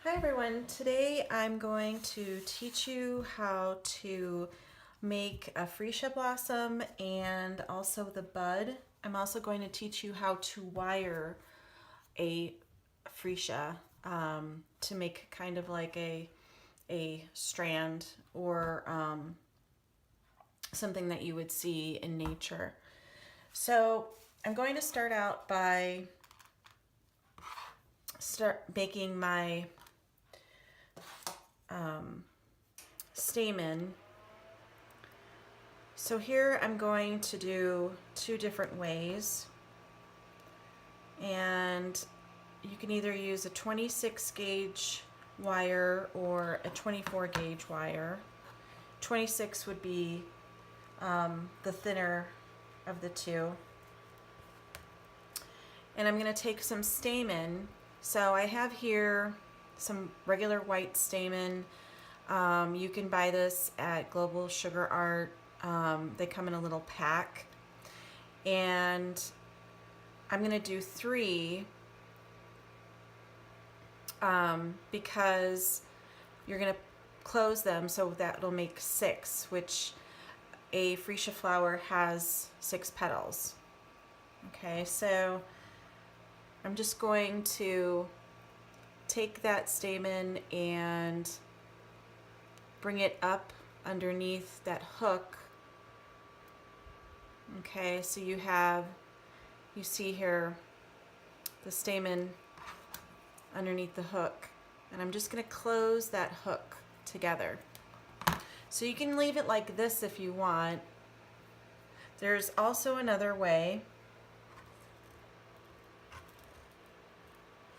Hi everyone, today I'm going to teach you how to make a freesia blossom and also the bud. I'm also going to teach you how to wire a freesia to make kind of like a strand or something that you would see in nature. So I'm going to start out by making my stamen. So here I'm going to do two different ways, and you can either use a 26 gauge wire or a 24 gauge wire. 26 would be the thinner of the two. And I'm going to take some stamen. So I have here some regular white stamen. You can buy this at Global Sugar Art. They come in a little pack. And I'm going to do 3 because you're going to close them, so that'll make 6, which a freesia flower has 6 petals. Okay, so I'm just going to take that stamen and bring it up underneath that hook. Okay, so you see here the stamen underneath the hook, and I'm just going to close that hook together. So you can leave it like this if you want. There's also another way,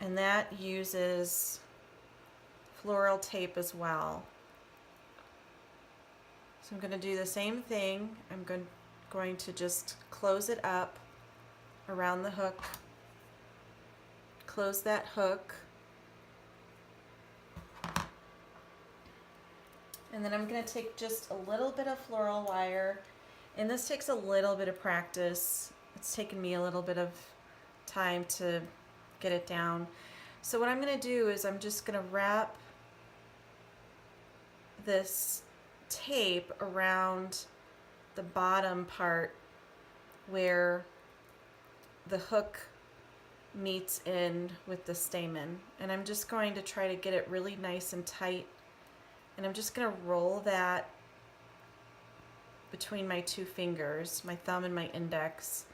and that uses floral tape as well. So I'm going to do the same thing. I'm going to just close it up around the hook, close that hook, and then I'm going to take just a little bit of floral wire, and this takes a little bit of practice. It's taken me a little bit of time to get it down. So what I'm going to do is I'm just going to wrap this tape around the bottom part where the hook meets in with the stamen, and I'm just going to try to get it really nice and tight, and I'm just going to roll that between my 2 fingers, my thumb and my index,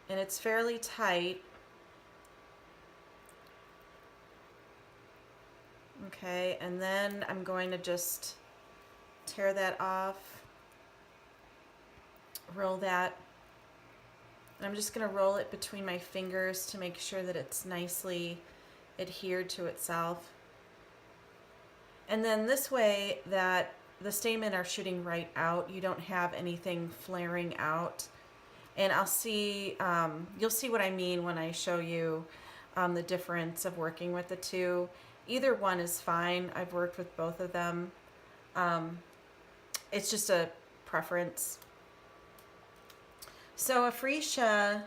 and it's fairly tight. Okay, and then I'm going to just tear that off, roll that, and I'm just going to roll it between my fingers to make sure that it's nicely adhered to itself. And then this way that the stamen are shooting right out, you don't have anything flaring out. And you'll see what I mean when I show you the difference of working with the two. Either one is fine. I've worked with both of them. It's just a preference. So a freesia,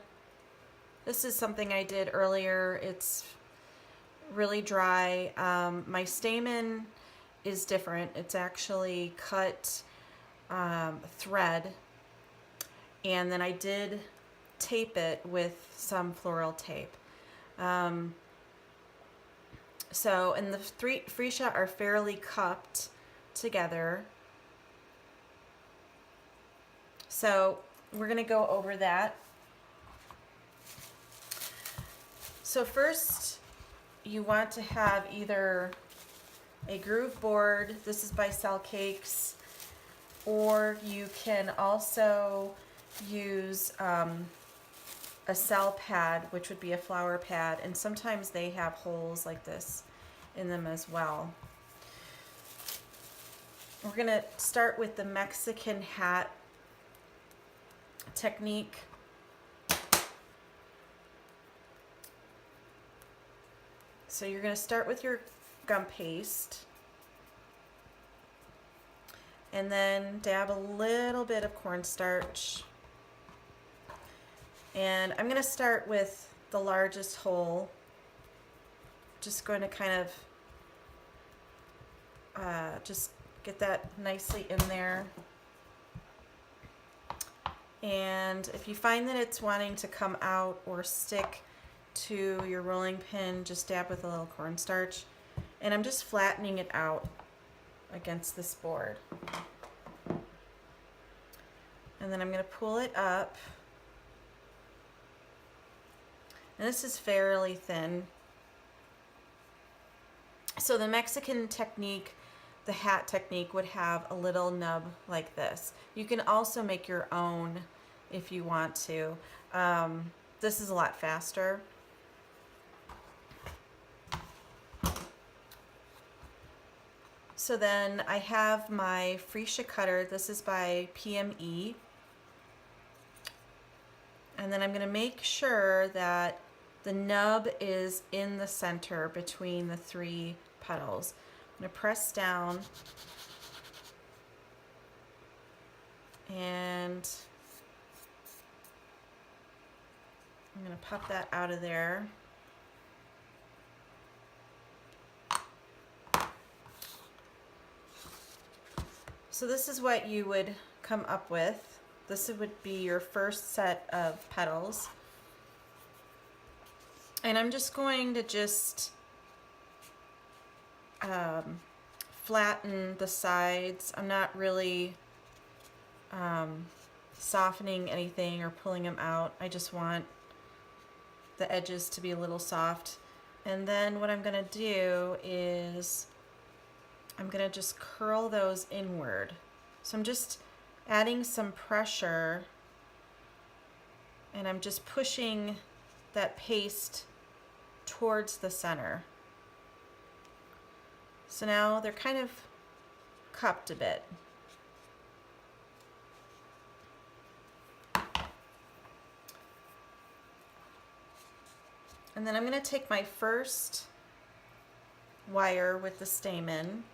this is something I did earlier. It's really dry. My stamen is different. It's actually cut thread, and then I did tape it with some floral tape. So, and the freesia are fairly cupped together. So we're going to go over that. So first, you want to have either a groove board. This is by Cel Cakes, or you can also use a Cel Pad, which would be a flower pad, and sometimes they have holes like this in them as well. We're going to start with the Mexican hat technique. So you're going to start with your gum paste, and then dab a little bit of cornstarch. And I'm going to start with the largest hole just going to kind of just get that nicely in there. And if you find that it's wanting to come out or stick to your rolling pin, just dab with a little cornstarch. And I'm just flattening it out against this board. And then I'm going to pull it up. And this is fairly thin. So the Mexican technique, the hat technique, would have a little nub like this. You can also make your own if you want to. This is a lot faster. So then I have my Freesia cutter. This is by PME. And then I'm going to make sure that the nub is in the center between the 3 petals. I'm going to press down and I'm going to pop that out of there. So this is what you would come up with. This would be your first set of petals. And I'm just going to flatten the sides. I'm not really softening anything or pulling them out. I just want the edges to be a little soft. And then what I'm going to do is I'm going to just curl those inward. So I'm just adding some pressure and I'm just pushing that paste towards the center. So now they're kind of cupped a bit. And then I'm going to take my first wire with the stamen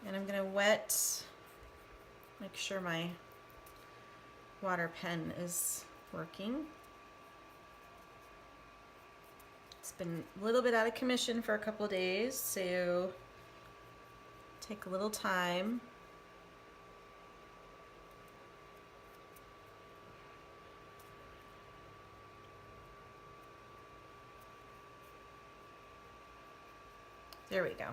and I'm going to make sure my water pen is working. It's been a little bit out of commission for a couple of days, so take a little time. There we go.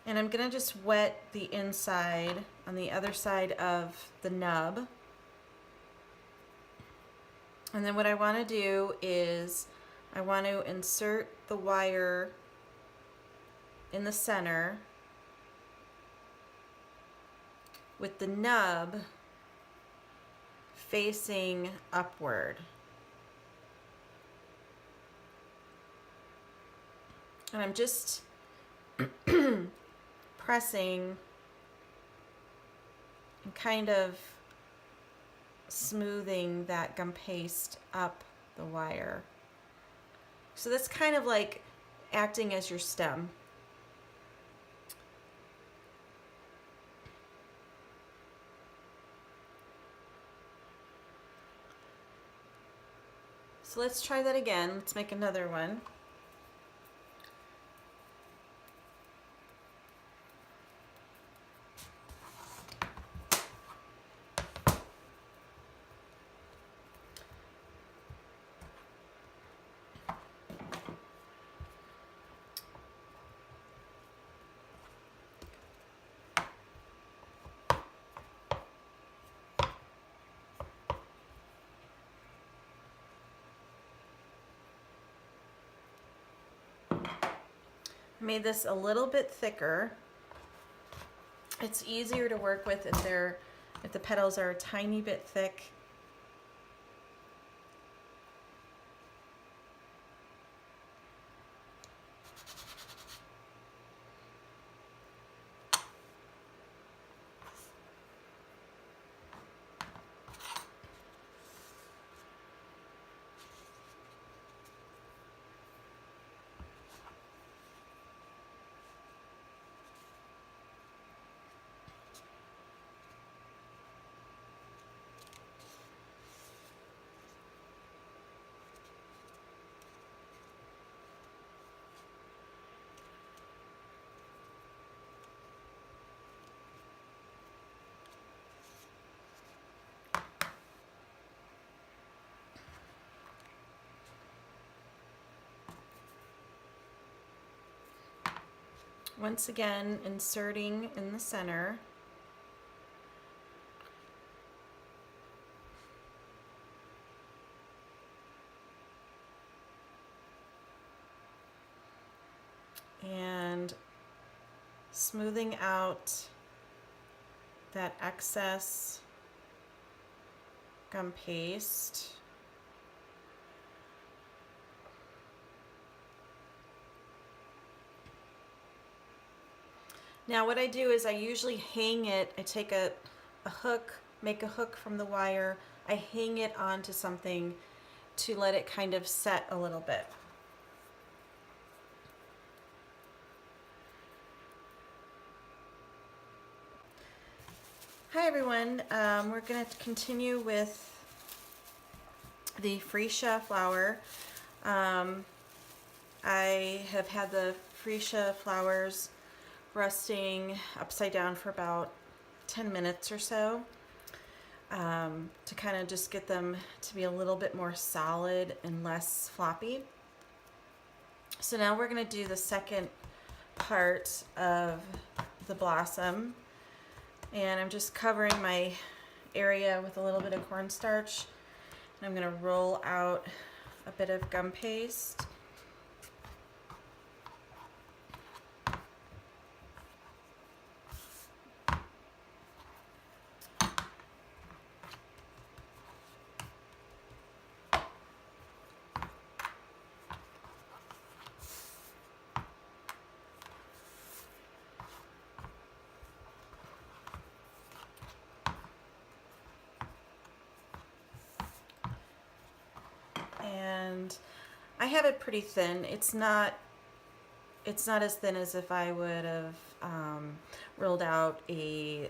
And I'm gonna just wet the inside on the other side of the nub. And then what I want to do is I want to insert the wire in the center with the nub facing upward. And I'm just pressing and kind of smoothing that gum paste up the wire. So that's kind of like acting as your stem. So let's try that again. Let's make another one. Made this a little bit thicker. It's easier to work with if the petals are a tiny bit thick. Once again, inserting in the center. And smoothing out that excess gum paste. Now what I do is I usually hang it, I take a hook, make a hook from the wire, I hang it onto something to let it kind of set a little bit. Hi everyone, we're going to continue with the Freesia flower. I have had the Freesia flowers resting upside down for about 10 minutes or so to kind of just get them to be a little bit more solid and less floppy. So now we're going to do the second part of the blossom, and I'm just covering my area with a little bit of cornstarch. I'm going to roll out a bit of gum paste. And I have it pretty thin. It's not as thin as if I would have rolled out a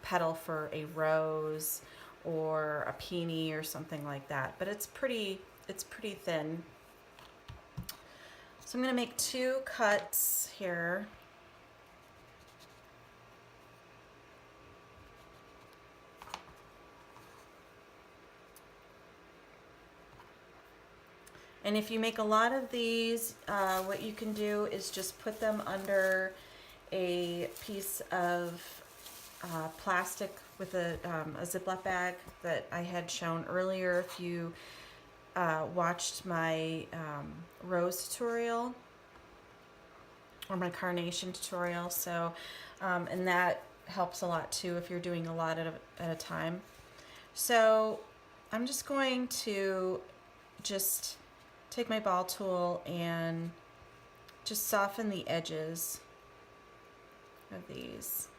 petal for a rose or a peony or something like that, but it's pretty thin. So I'm going to make 2 cuts here. And if you make a lot of these, what you can do is just put them under a piece of plastic with a Ziploc bag that I had shown earlier if you watched my rose tutorial or my carnation tutorial. So, and that helps a lot too if you're doing a lot at a time. So I'm just going to just take my ball tool and just soften the edges of these.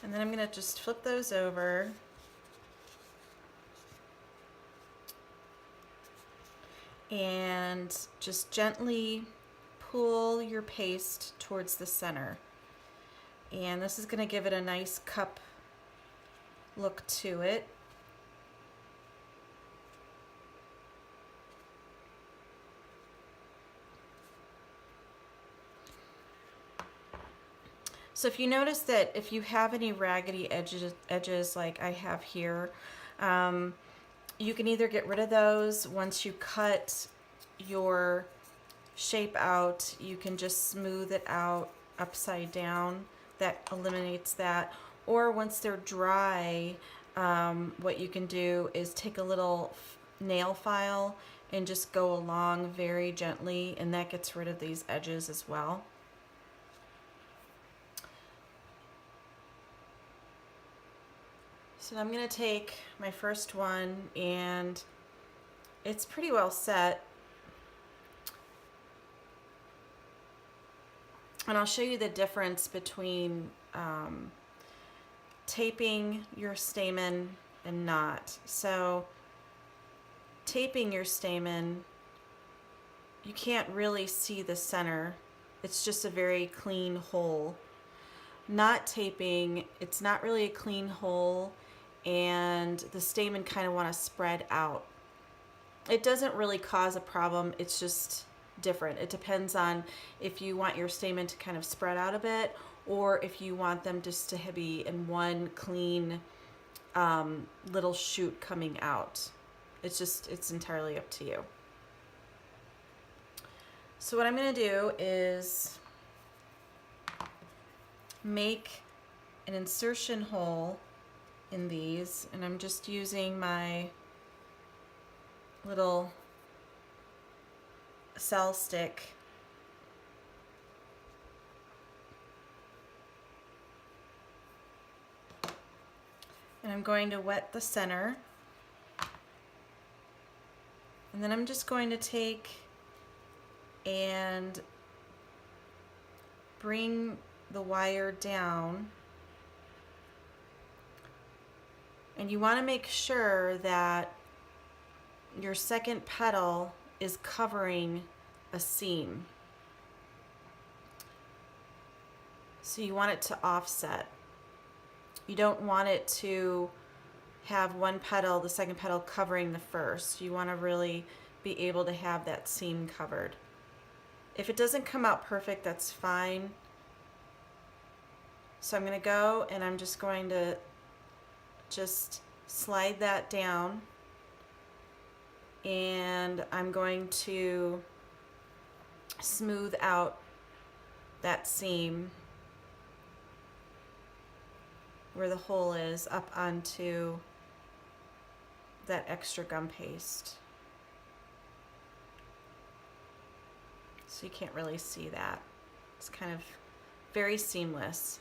And then I'm going to just flip those over. And just gently pull your paste towards the center. And this is going to give it a nice cup look to it. So if you notice that if you have any raggedy edges like I have here, you can either get rid of those once you cut your shape out. You can just smooth it out upside down. That eliminates that. Or once they're dry, what you can do is take a little nail file and just go along very gently, and that gets rid of these edges as well. So I'm going to take my first one, and it's pretty well set. And I'll show you the difference between taping your stamen and not. So taping your stamen, you can't really see the center. It's just a very clean hole. Not taping, it's not really a clean hole, and the stamen kind of want to spread out. It doesn't really cause a problem, it's just different. It depends on if you want your stamen to kind of spread out a bit, or if you want them just to be in one clean little shoot coming out. It's entirely up to you. So what I'm going to do is make an insertion hole in these, and I'm just using my little Cel Stick. And I'm going to wet the center. And then I'm just going to take and bring the wire down. And you want to make sure that your second petal is covering a seam. So you want it to offset. You don't want it to have one petal, the second petal covering the first. You want to really be able to have that seam covered. If it doesn't come out perfect, that's fine. So I'm going to go and I'm just going to just slide that down, and I'm going to smooth out that seam where the hole is up onto that extra gum paste. So you can't really see that. It's kind of very seamless.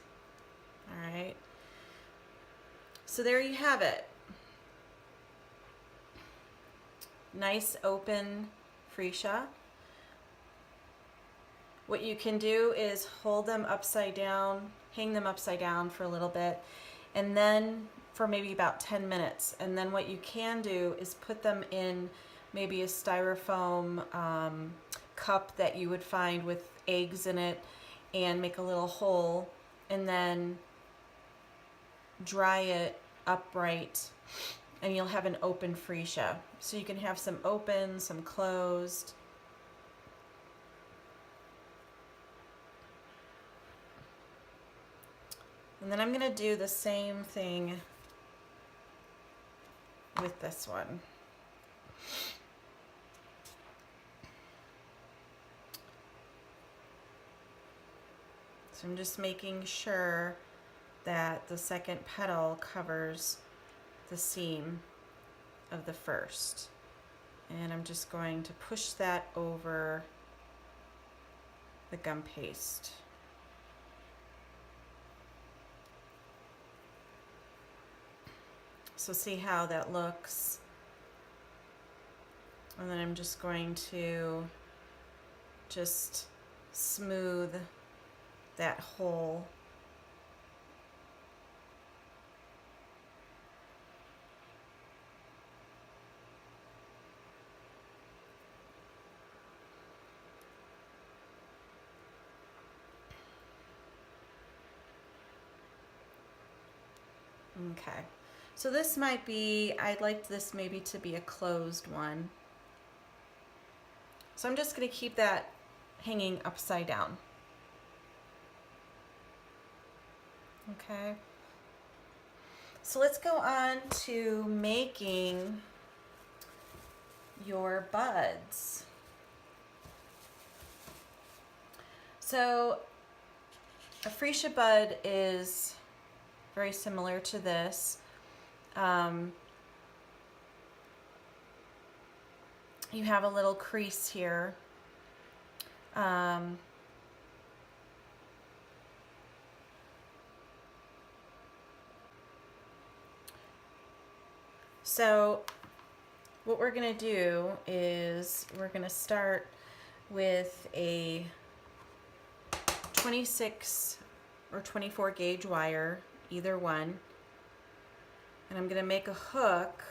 All right. So there you have it. Nice open freesia. What you can do is hold them upside down, hang them upside down for a little bit, and then for maybe about 10 minutes. And then what you can do is put them in maybe a styrofoam cup that you would find with eggs in it, and make a little hole, and then dry it upright, and you'll have an open freesia. So you can have some open, some closed. And then I'm going to do the same thing with this one. So I'm just making sure that the second petal covers the seam of the first. And I'm just going to push that over the gum paste. So see how that looks. And then I'm just going to just smooth that hole. Okay, so this might be, I'd like this maybe to be a closed one. So I'm just going to keep that hanging upside down. Okay, so let's go on to making your buds. So a freesia bud is very similar to this. You have a little crease here. So what we're going to do is we're going to start with a 26 or 24 gauge wire, either one. And I'm going to make a hook.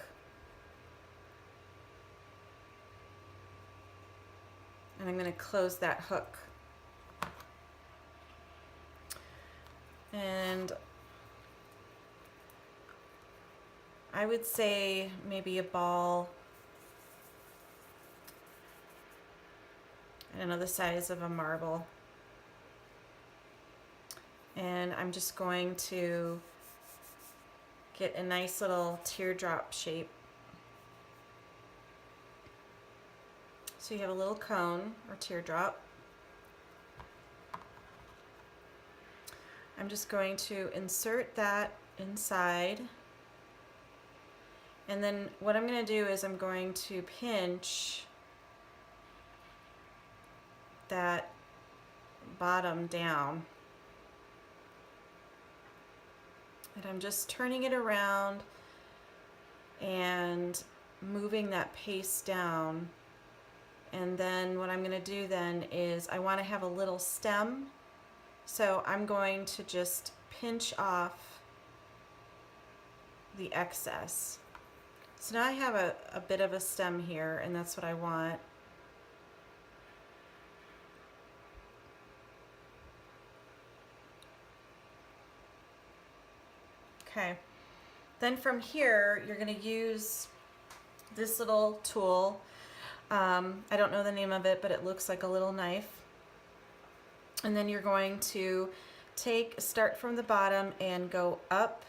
And I'm going to close that hook. And I would say maybe a ball, I don't know, the size of a marble. And I'm just going to get a nice little teardrop shape. So you have a little cone or teardrop. I'm just going to insert that inside. And then what I'm going to do is I'm going to pinch that bottom down. And I'm just turning it around and moving that paste down. And then what I'm going to do then is I want to have a little stem. So I'm going to just pinch off the excess. So now I have a bit of a stem here, and that's what I want. Okay. Then from here, you're going to use this little tool. I don't know the name of it, but it looks like a little knife. And then you're going to start from the bottom and go up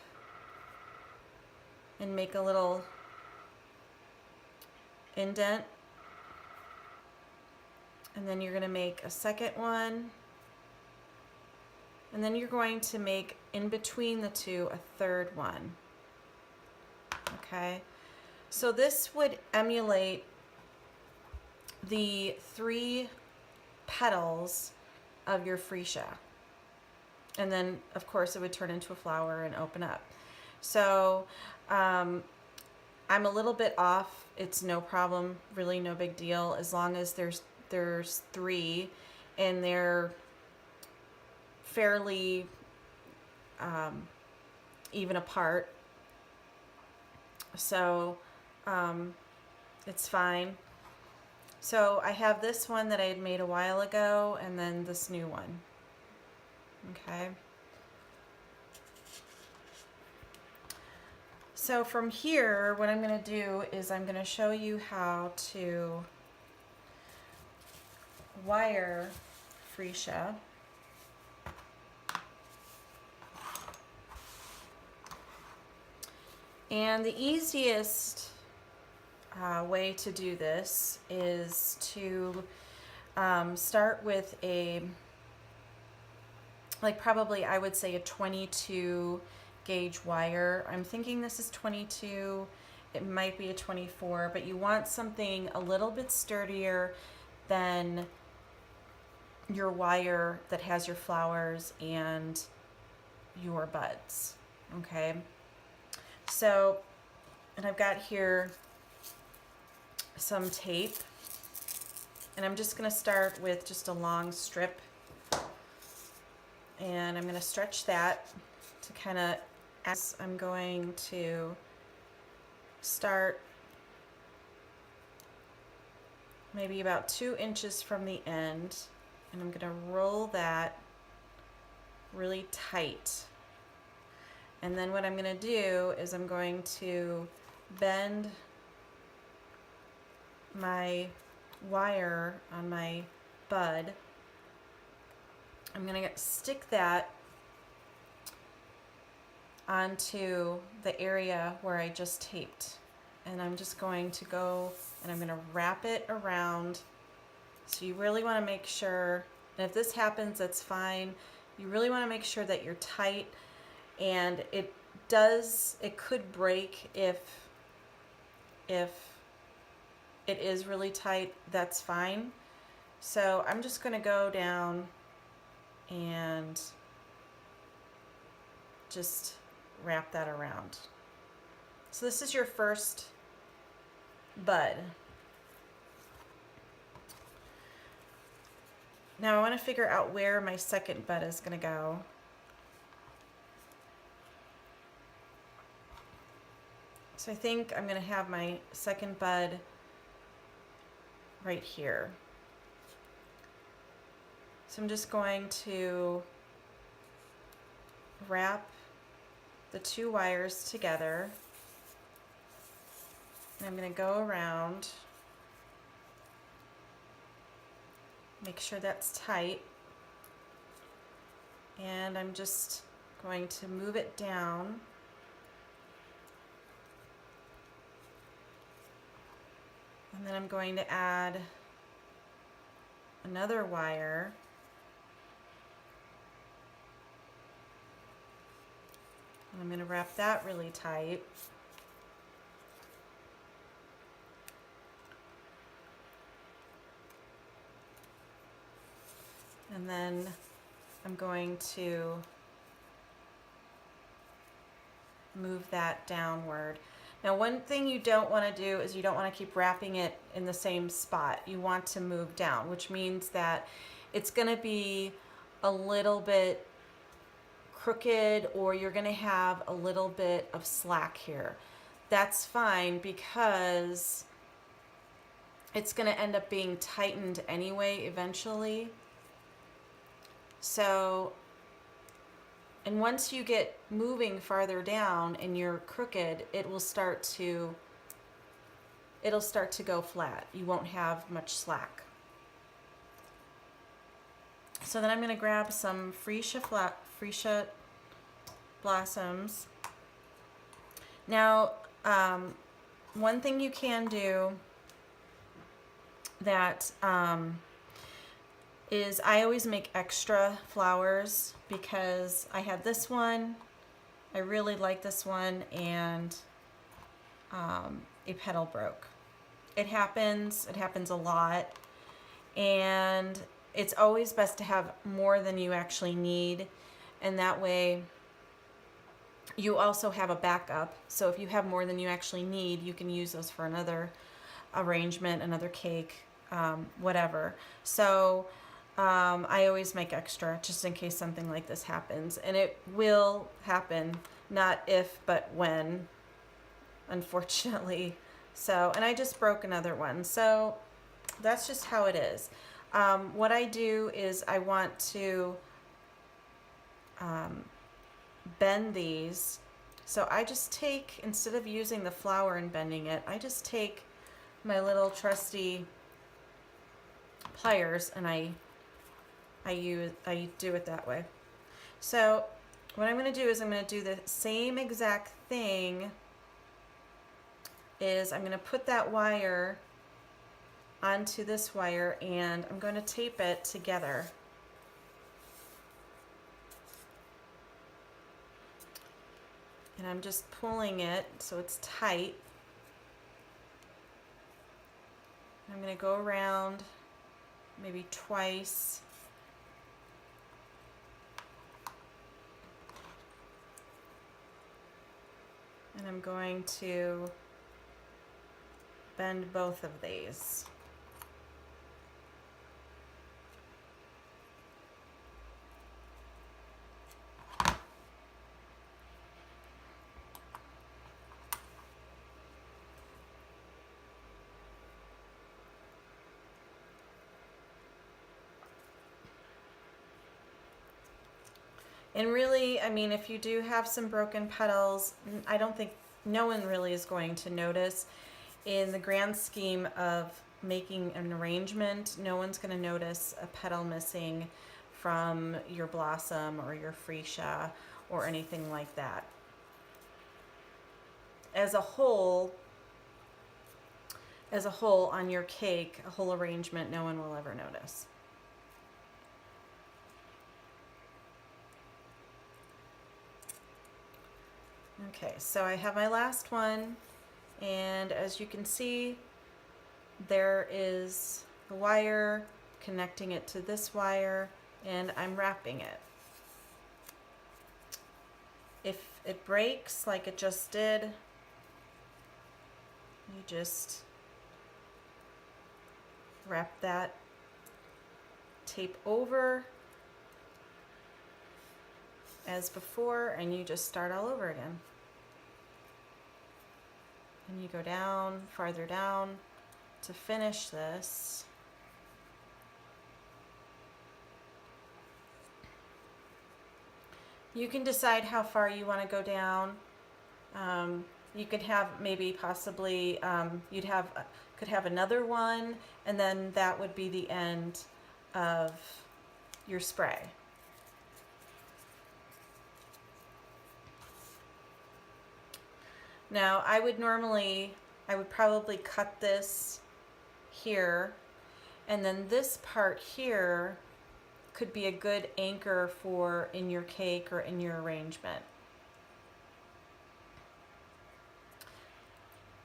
and make a little indent. And then you're going to make a second one. And then you're going to make in between the two a third one. Okay, so this would emulate the 3 petals of your freesia. And then of course it would turn into a flower and open up. So I'm a little bit off. It's no problem, really no big deal, as long as there's 3 and they're fairly even apart. So it's fine. So I have this one that I had made a while ago, and then this new one. Okay. So from here, what I'm going to do is I'm going to show you how to wire freesia. And the easiest way to do this is to start with probably I would say a 22 gauge wire. I'm thinking this is 22, it might be a 24, but you want something a little bit sturdier than your wire that has your flowers and your buds. Okay, so, and I've got here some tape, and I'm just going to start with just a long strip, and I'm going to stretch that to kind of, as I'm going to start maybe about 2 inches from the end, and I'm going to roll that really tight. And then what I'm going to do is I'm going to bend my wire on my bud. I'm going to stick that onto the area where I just taped. And I'm just going to go and I'm going to wrap it around. So you really want to make sure, and if this happens, that's fine. You really want to make sure that you're tight, and it could break if it is really tight, that's fine. So I'm just going to go down and just wrap that around. So this is your first bud. Now I want to figure out where my second bud is going to go. So I think I'm going to have my second bud right here. So I'm just going to wrap the 2 wires together, and I'm going to go around Make sure that's tight. And I'm just going to move it down. And then I'm going to add another wire. And I'm going to wrap that really tight. And then I'm going to move that downward. Now, one thing you don't want to do is you don't want to keep wrapping it in the same spot. You want to move down, which means that it's going to be a little bit crooked, or you're going to have a little bit of slack here. That's fine because it's going to end up being tightened anyway eventually. So, and once you get moving farther down and you're crooked, it'll start to go flat. You won't have much slack. So then I'm going to grab some Freesia blossoms. Now, one thing you can do that is I always make extra flowers because I had this one, I really like this one, and a petal broke. It happens a lot, and it's always best to have more than you actually need, and that way you also have a backup. So if you have more than you actually need, you can use those for another arrangement, another cake, whatever. So I always make extra just in case something like this happens, and it will happen, not if but when, unfortunately. So, and I just broke another one, so that's just how it is. What I do is I want to bend these, so I just take, instead of using the flower and bending it, I just take my little trusty pliers and I do it that way. So what I'm going to do is I'm going to do the same exact thing. Is I'm going to put that wire onto this wire and I'm going to tape it together. And I'm just pulling it so it's tight. I'm going to go around maybe twice. And I'm going to bend both of these. And really, I mean, if you do have some broken petals, I don't think, no one really is going to notice. In the grand scheme of making an arrangement, no one's going to notice a petal missing from your blossom or your freesia or anything like that. As a whole on your cake, a whole arrangement, no one will ever notice. Okay, so I have my last one, and as you can see, there is the wire connecting it to this wire, and I'm wrapping it. If it breaks like it just did, you just wrap that tape over as before, and you just start all over again. And you go down, farther down to finish this. You can decide how far you want to go down. You could have maybe possibly, could have another one, and then that would be the end of your spray. Now I would probably cut this here, and then this part here could be a good anchor for in your cake or in your arrangement.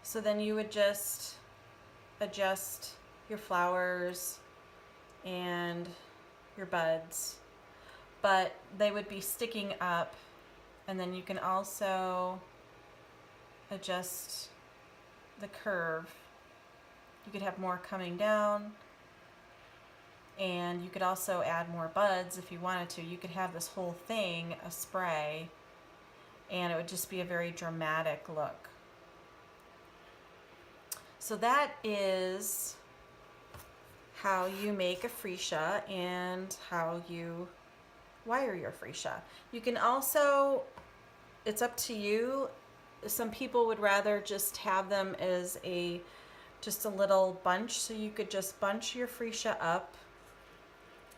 So then you would just adjust your flowers and your buds, but they would be sticking up, and then you can also adjust the curve. You could have more coming down, and you could also add more buds if you wanted to. You could have this whole thing a spray, and it would just be a very dramatic look. So that is how you make a freesia and how you wire your freesia. You can also, it's up to you. Some people would rather just have them as just a little bunch, so you could just bunch your freesia up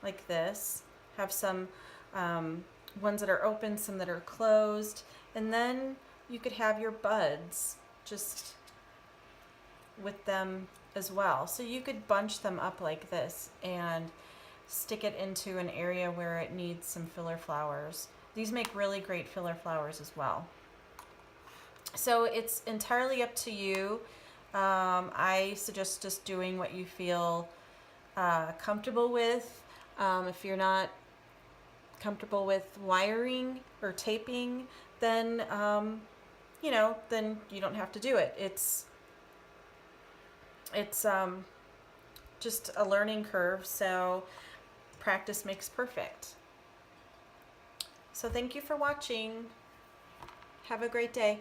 like this. Have some ones that are open, some that are closed, and then you could have your buds just with them as well. So you could bunch them up like this and stick it into an area where it needs some filler flowers. These make really great filler flowers as well. So it's entirely up to you. I suggest just doing what you feel comfortable with. If you're not comfortable with wiring or taping, then then you don't have to do it. It's just a learning curve, so practice makes perfect. So thank you for watching. Have a great day.